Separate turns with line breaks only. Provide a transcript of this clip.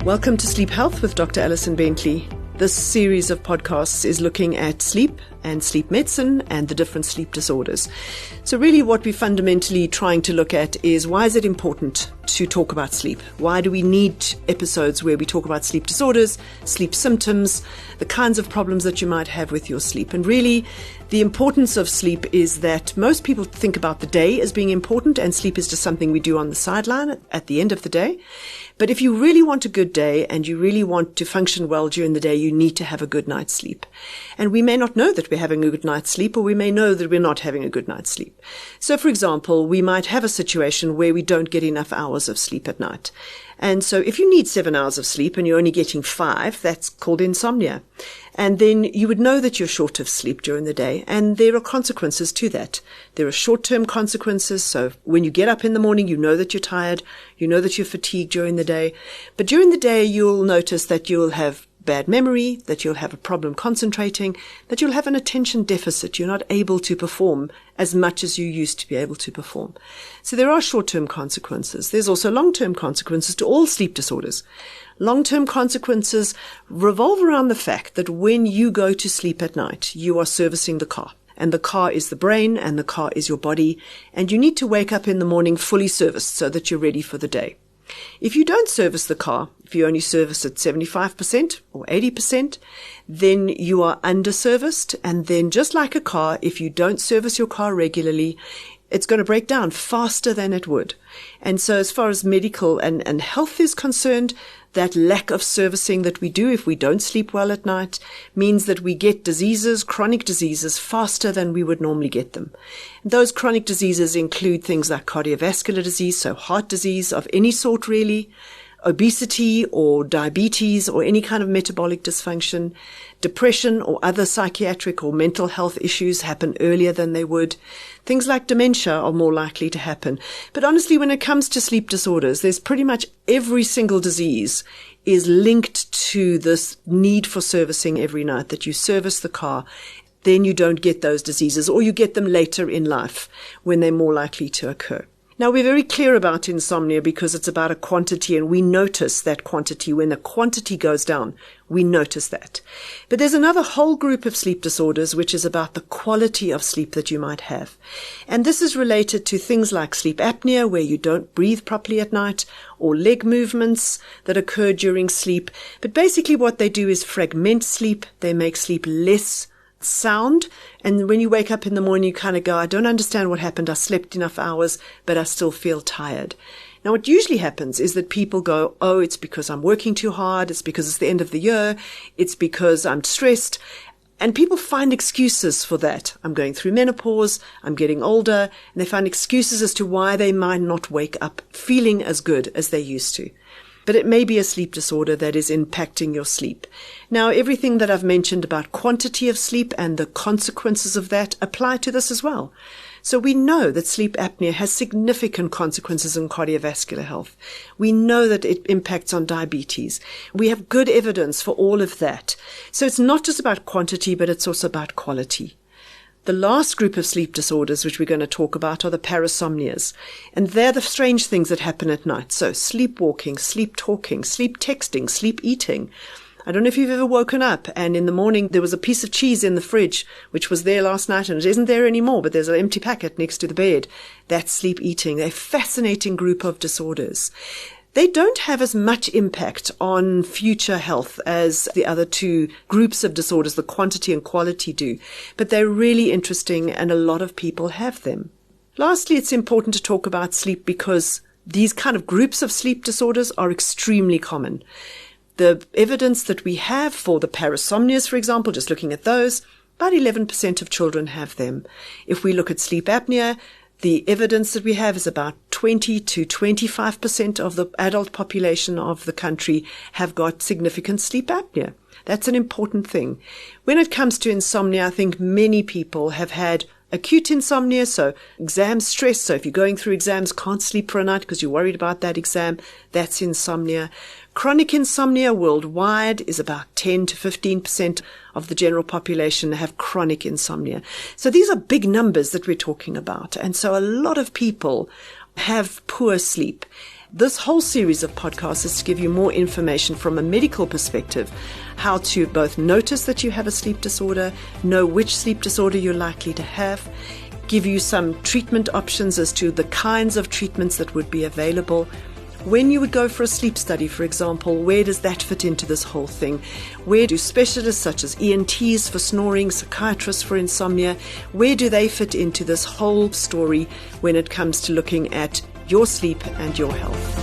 Welcome to Sleep Health with Dr. Alison Bentley. This series of podcasts is looking at sleep and sleep medicine and the different sleep disorders. So really what we're fundamentally trying to look at is, why is it important to talk about sleep? Why do we need episodes where we talk about sleep disorders, sleep symptoms, the kinds of problems that you might have with your sleep? And really, the importance of sleep is that most people think about the day as being important, and sleep is just something we do on the sideline at the end of the day. But if you really want a good day and you really want to function well during the day, you need to have a good night's sleep. And we may not know that we're having a good night's sleep, or we may know that we're not having a good night's sleep. So, for example, we might have a situation where we don't get enough hours of sleep at night. And so if you need 7 hours of sleep and you're only getting 5, that's called insomnia. And then you would know that you're short of sleep during the day, and there are consequences to that. There are short-term consequences. So when you get up in the morning, you know that you're tired, you know that you're fatigued during the day. But during the day, you'll notice that you'll have bad memory, that you'll have a problem concentrating, that you'll have an attention deficit. You're not able to perform as much as you used to be able to perform. So there are short-term consequences. There's also long-term consequences to all sleep disorders. Long-term consequences revolve around the fact that when you go to sleep at night, you are servicing the car. And the car is the brain, and the car is your body. And you need to wake up in the morning fully serviced so that you're ready for the day. If you don't service the car, if you only service it 75% or 80%, then you are underserviced. And then just like a car, if you don't service your car regularly, it's going to break down faster than it would. And so as far as medical and health is concerned, that lack of servicing that we do if we don't sleep well at night means that we get diseases, chronic diseases, faster than we would normally get them. Those chronic diseases include things like cardiovascular disease, so heart disease of any sort really, obesity or diabetes or any kind of metabolic dysfunction. Depression or other psychiatric or mental health issues happen earlier than they would. Things like dementia are more likely to happen. But honestly, when it comes to sleep disorders, there's pretty much every single disease is linked to this need for servicing every night, that you service the car. Then you don't get those diseases, or you get them later in life when they're more likely to occur. Now, we're very clear about insomnia because it's about a quantity, and we notice that quantity. When the quantity goes down, we notice that. But there's another whole group of sleep disorders which is about the quality of sleep that you might have. And this is related to things like sleep apnea, where you don't breathe properly at night, or leg movements that occur during sleep. But basically what they do is fragment sleep. They make sleep less sound, and when you wake up in the morning, you kind of go, I don't understand what happened. I slept enough hours, but I still feel tired. Now, what usually happens is that people go, oh, it's because I'm working too hard. It's because it's the end of the year. It's because I'm stressed. And people find excuses for that. I'm going through menopause. I'm getting older. And they find excuses as to why they might not wake up feeling as good as they used to. But it may be a sleep disorder that is impacting your sleep. Now, everything that I've mentioned about quantity of sleep and the consequences of that apply to this as well. So we know that sleep apnea has significant consequences in cardiovascular health. We know that it impacts on diabetes. We have good evidence for all of that. So it's not just about quantity, but it's also about quality. The last group of sleep disorders which we're going to talk about are the parasomnias. And they're the strange things that happen at night. So sleepwalking, sleep talking, sleep texting, sleep eating. I don't know if you've ever woken up and in the morning there was a piece of cheese in the fridge which was there last night and it isn't there anymore, but there's an empty packet next to the bed. That's sleep eating. They're a fascinating group of disorders. They don't have as much impact on future health as the other two groups of disorders, the quantity and quality do, but they're really interesting and a lot of people have them. Lastly, it's important to talk about sleep because these kind of groups of sleep disorders are extremely common. The evidence that we have for the parasomnias, for example, just looking at those, about 11% of children have them. If we look at sleep apnea, the evidence that we have is about 20 to 25% of the adult population of the country have got significant sleep apnea. That's an important thing. When it comes to insomnia, I think many people have had acute insomnia, so exam stress. So if you're going through exams, can't sleep for a night because you're worried about that exam, that's insomnia. Chronic insomnia worldwide is about 10 to 15% of the general population have chronic insomnia. So these are big numbers that we're talking about. And so a lot of people have poor sleep. This whole series of podcasts is to give you more information from a medical perspective, how to both notice that you have a sleep disorder, know which sleep disorder you're likely to have, give you some treatment options as to the kinds of treatments that would be available. When you would go for a sleep study, for example, where does that fit into this whole thing? Where do specialists such as ENTs for snoring, psychiatrists for insomnia, where do they fit into this whole story when it comes to looking at your sleep and your health?